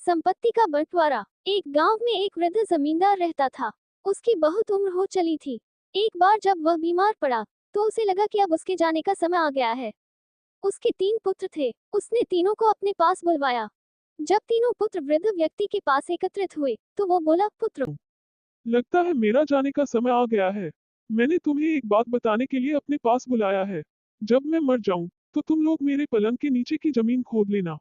संपत्ति का बंटवारा। एक गांव में एक वृद्ध जमींदार रहता था। उसकी बहुत उम्र हो चली थी। एक बार जब वह बीमार पड़ा तो उसे लगा कि अब उसके जाने का समय आ गया है। उसके 3 पुत्र थे। उसने तीनों को अपने पास बुलवाया। जब तीनों पुत्र वृद्ध व्यक्ति के पास एकत्रित हुए तो वो बोला, पुत्र, लगता है मेरा जाने का समय आ गया है। मैंने तुम्हें एक बात बताने के लिए अपने पास बुलाया है। जब मैं मर जाऊं तो तुम लोग मेरे पलंग के नीचे की जमीन खोद लेना।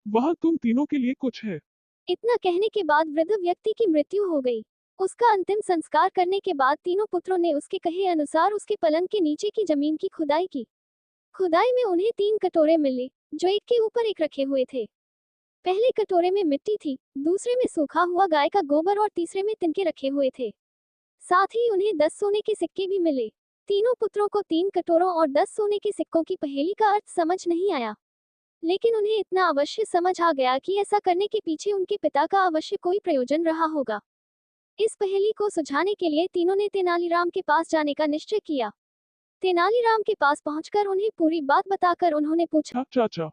वहां तुम तीनों के लिए कुछ है। इतना कहने के बाद वृद्ध व्यक्ति की मृत्यु हो गई। उसका अंतिम संस्कार करने के बाद तीनों पुत्रों ने उसके कहे अनुसार उसके पलंग के नीचे की जमीन की खुदाई की। खुदाई में उन्हें 3 कटोरे मिले जो एक के ऊपर एक रखे हुए थे। पहले कटोरे में मिट्टी थी, दूसरे में सूखा हुआ गाय का गोबर और तीसरे में तिनके रखे हुए थे। साथ ही उन्हें 10 सोने के सिक्के भी मिले। तीनों पुत्रों को 3 कटोरों और 10 सोने के सिक्कों की पहेली का अर्थ समझ नहीं आया, लेकिन उन्हें इतना अवश्य समझ आ गया कि ऐसा करने के पीछे उनके पिता का अवश्य कोई प्रयोजन रहा होगा। इस पहेली को सुलझाने के लिए तीनों ने तेनालीराम के पास जाने का निश्चय किया। तेनालीराम के पास पहुंचकर उन्हें पूरी बात बताकर उन्होंने पूछा, चाचा,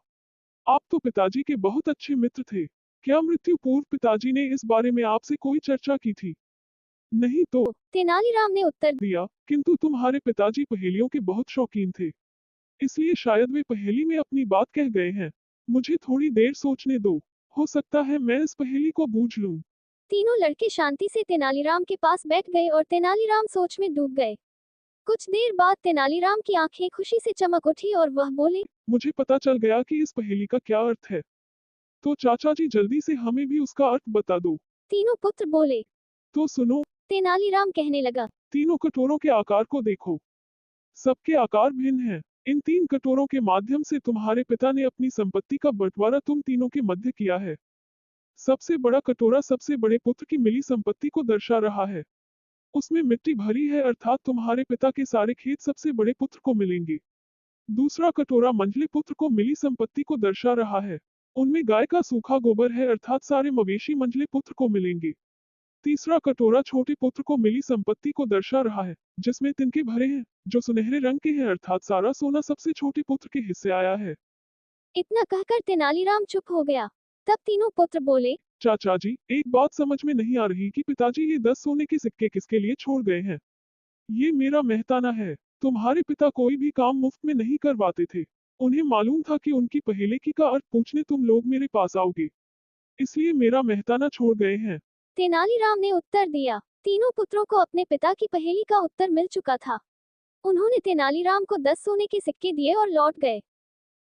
आप तो पिताजी के बहुत अच्छे मित्र थे। क्या मृत्यु पूर्व पिताजी ने इस बारे में आपसे कोई चर्चा की थी? नहीं तो, तेनालीराम ने उत्तर दिया, किंतु तुम्हारे पिताजी पहेलियों के बहुत शौकीन थे। इसलिए शायद वे पहेली में अपनी बात कह गए हैं। मुझे थोड़ी देर सोचने दो। हो सकता है मैं इस पहेली को बूझ लूं। तीनों लड़के शांति से तेनालीराम के पास बैठ गए और तेनालीराम सोच में डूब गए। कुछ देर बाद तेनालीराम की आंखें खुशी से चमक उठी और वह बोले, मुझे पता चल गया कि इस पहेली का क्या अर्थ है। तो चाचा जी जल्दी से हमें भी उसका अर्थ बता दो। तीनों पुत्र बोले। तो सुनो, तेनालीराम कहने लगा, तीनों कटोरों के आकार को देखो। सबके आकार भिन्न हैं। इन 3 कटोरों के माध्यम से तुम्हारे पिता ने अपनी संपत्ति का बंटवारा तुम तीनों के मध्य किया है। सबसे बड़ा कटोरा सबसे बड़े पुत्र की मिली संपत्ति को दर्शा रहा है। उसमें मिट्टी भरी है, अर्थात तुम्हारे पिता के सारे खेत सबसे बड़े पुत्र को मिलेंगे। दूसरा कटोरा मंझले पुत्र को मिली संपत्ति को दर्शा रहा है। उनमें गाय का सूखा गोबर है, अर्थात सारे मवेशी मंझले पुत्र को मिलेंगे। तीसरा कटोरा छोटे पुत्र को मिली संपत्ति को दर्शा रहा है, जिसमें तिनके भरे हैं, जो सुनहरे रंग के हैं, अर्थात सारा सोना सबसे छोटे पुत्र के हिस्से आया है। इतना कहकर तेनालीराम चुप हो गया। तब तीनों पुत्र बोले, चाचा जी, एक बात समझ में नहीं आ रही कि पिताजी ये 10 सोने के सिक्के किसके लिए छोड़ गए हैं। ये मेरा मेहताना है। तुम्हारे पिता कोई भी काम मुफ्त में नहीं करवाते थे। उन्हें मालूम था कि उनकी पहेली का अर्थ पूछने तुम लोग मेरे पास आओगे, इसलिए मेरा मेहताना छोड़ गए हैं। तेनालीराम ने उत्तर दिया। तीनों पुत्रों को अपने पिता की पहेली का उत्तर मिल चुका था। उन्होंने तेनालीराम को 10 सोने के सिक्के दिए और लौट गए।